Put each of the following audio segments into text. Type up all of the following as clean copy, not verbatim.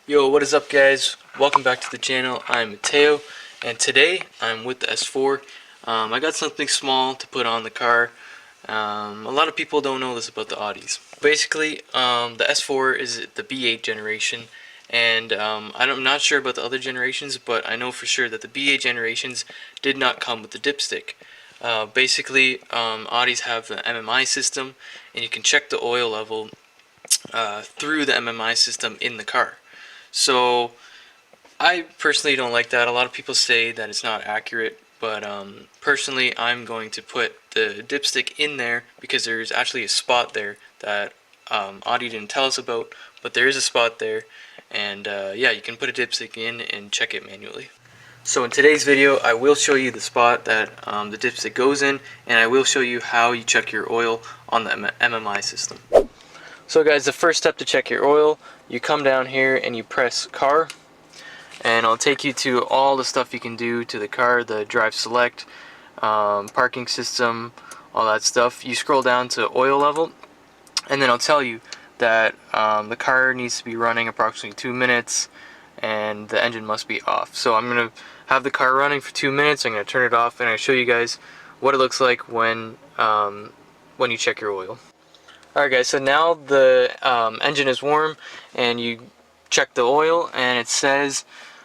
Yo, what is up guys? Welcome back to the channel. I'm Matteo, and today I'm with the S4. I got something small to put on the car. A lot of people don't know this about the Audis. Basically, the S4 is the B8 generation, and I'm not sure about the other generations, but I know for sure that the B8 generations did not come with the dipstick. Basically, Audis have the MMI system, and you can check the oil level through the MMI system in the car. So I personally don't like that. A lot of people say that it's not accurate, but personally I'm going to put the dipstick in there because there's actually a spot there that Audi didn't tell us about, but there is a spot there, and yeah, you can put a dipstick in and check it manually. So in today's video I will show you the spot that the dipstick goes in, and I will show you how you check your oil on the MMI system. So guys, the first step to check your oil, you come down here and you press car, and I'll take you to all the stuff you can do to the car, the drive select, parking system, all that stuff. You scroll down to oil level, and then I'll tell you that the car needs to be running approximately 2 minutes and the engine must be off. So I'm going to have the car running for 2 minutes, I'm going to turn it off, and I'll show you guys what it looks like when you check your oil. Alright guys, so now the engine is warm and you check the oil, and it says,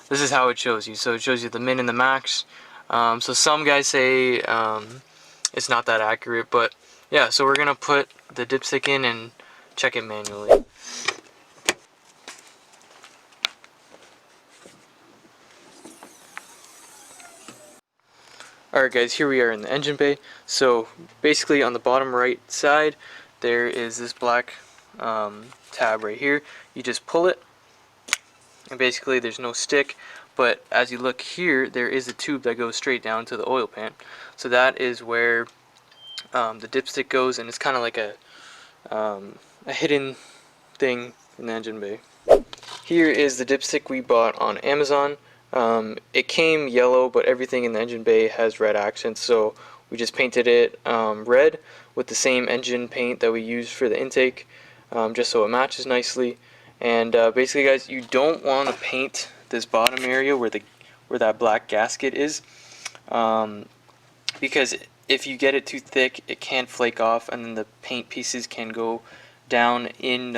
this is how it shows you. So it shows you the min and the max. So some guys say it's not that accurate, but yeah, so we're going to put the dipstick in and check it manually. Alright guys, here we are in the engine bay. So basically on the bottom right side there is this black tab right here. You just pull it, and basically there's no stick, but as you look here there is a tube that goes straight down to the oil pan. So that is where the dipstick goes, and it's kind of like a hidden thing in the engine bay. Here is the dipstick we bought on Amazon. It came yellow, but everything in the engine bay has red accents, so we just painted it red with the same engine paint that we use for the intake, just so it matches nicely. And basically guys, you don't want to paint this bottom area where that black gasket is, because if you get it too thick it can flake off, and then the paint pieces can go down in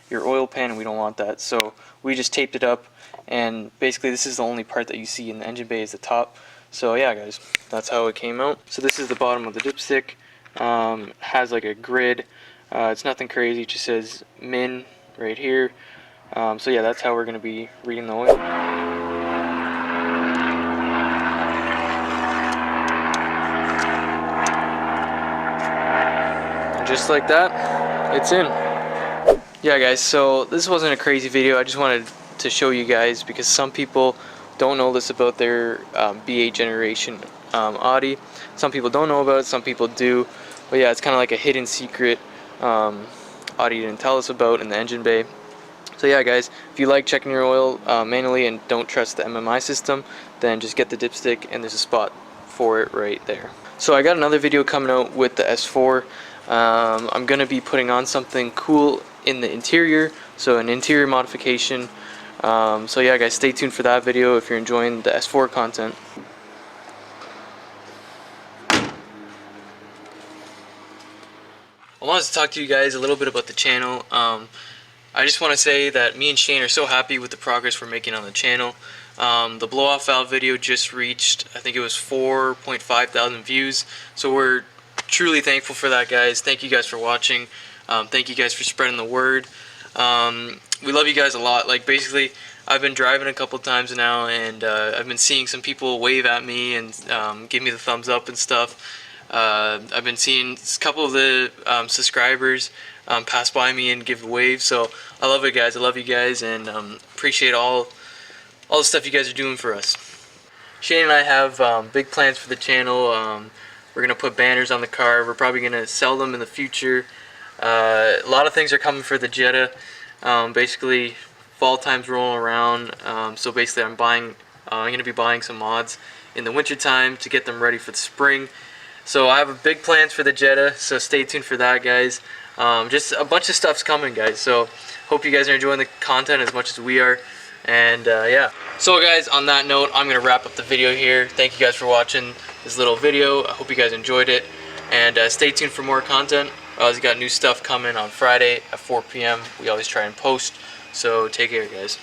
your oil pan, and we don't want that. So we just taped it up, and basically this is the only part that you see in the engine bay is the top. So yeah guys, that's how it came out. So this is the bottom of the dipstick. Has like a grid. It's nothing crazy, it just says min right here. So yeah, that's how we're going to be reading the oil. And just like that, it's in. Yeah guys, so this wasn't a crazy video. I just wanted to show you guys because some people don't know this about their B8 generation Audi. Some people don't know about it, some people do. But yeah, it's kind of like a hidden secret Audi didn't tell us about in the engine bay. So yeah guys, if you like checking your oil manually and don't trust the MMI system, then just get the dipstick, and there's a spot for it right there. So I got another video coming out with the S4. I'm going to be putting on something cool in the interior, so an interior modification. So yeah guys, stay tuned for that video if you're enjoying the S4 content. I wanted to talk to you guys a little bit about the channel. I just want to say that me and Shane are so happy with the progress we're making on the channel. The blow-off valve video just reached, I think it was 4.5 thousand views, so we're truly thankful for that guys. Thank you guys for watching. Thank you guys for spreading the word. We love you guys a lot. Like basically I've been driving a couple times now, and I've been seeing some people wave at me and give me the thumbs up and stuff. I've been seeing a couple of the subscribers pass by me and give a wave, so I love it guys. I love you guys, and appreciate all the stuff you guys are doing for us. Shane and I have big plans for the channel. We're gonna put banners on the car. We're probably gonna sell them in the future. A lot of things are coming for the Jetta. Basically fall time's rolling around, so basically I'm gonna be buying some mods in the winter time to get them ready for the spring. So I have big plans for the Jetta, so stay tuned for that guys. Just a bunch of stuff's coming guys, so hope Hope you guys are enjoying the content as much as we are. And yeah. So guys, on that note, I'm going to wrap up the video here. Thank you guys for watching this little video. I hope you guys enjoyed it. And stay tuned for more content. We always got new stuff coming on Friday at 4 p.m. We always try and post. So take care, guys.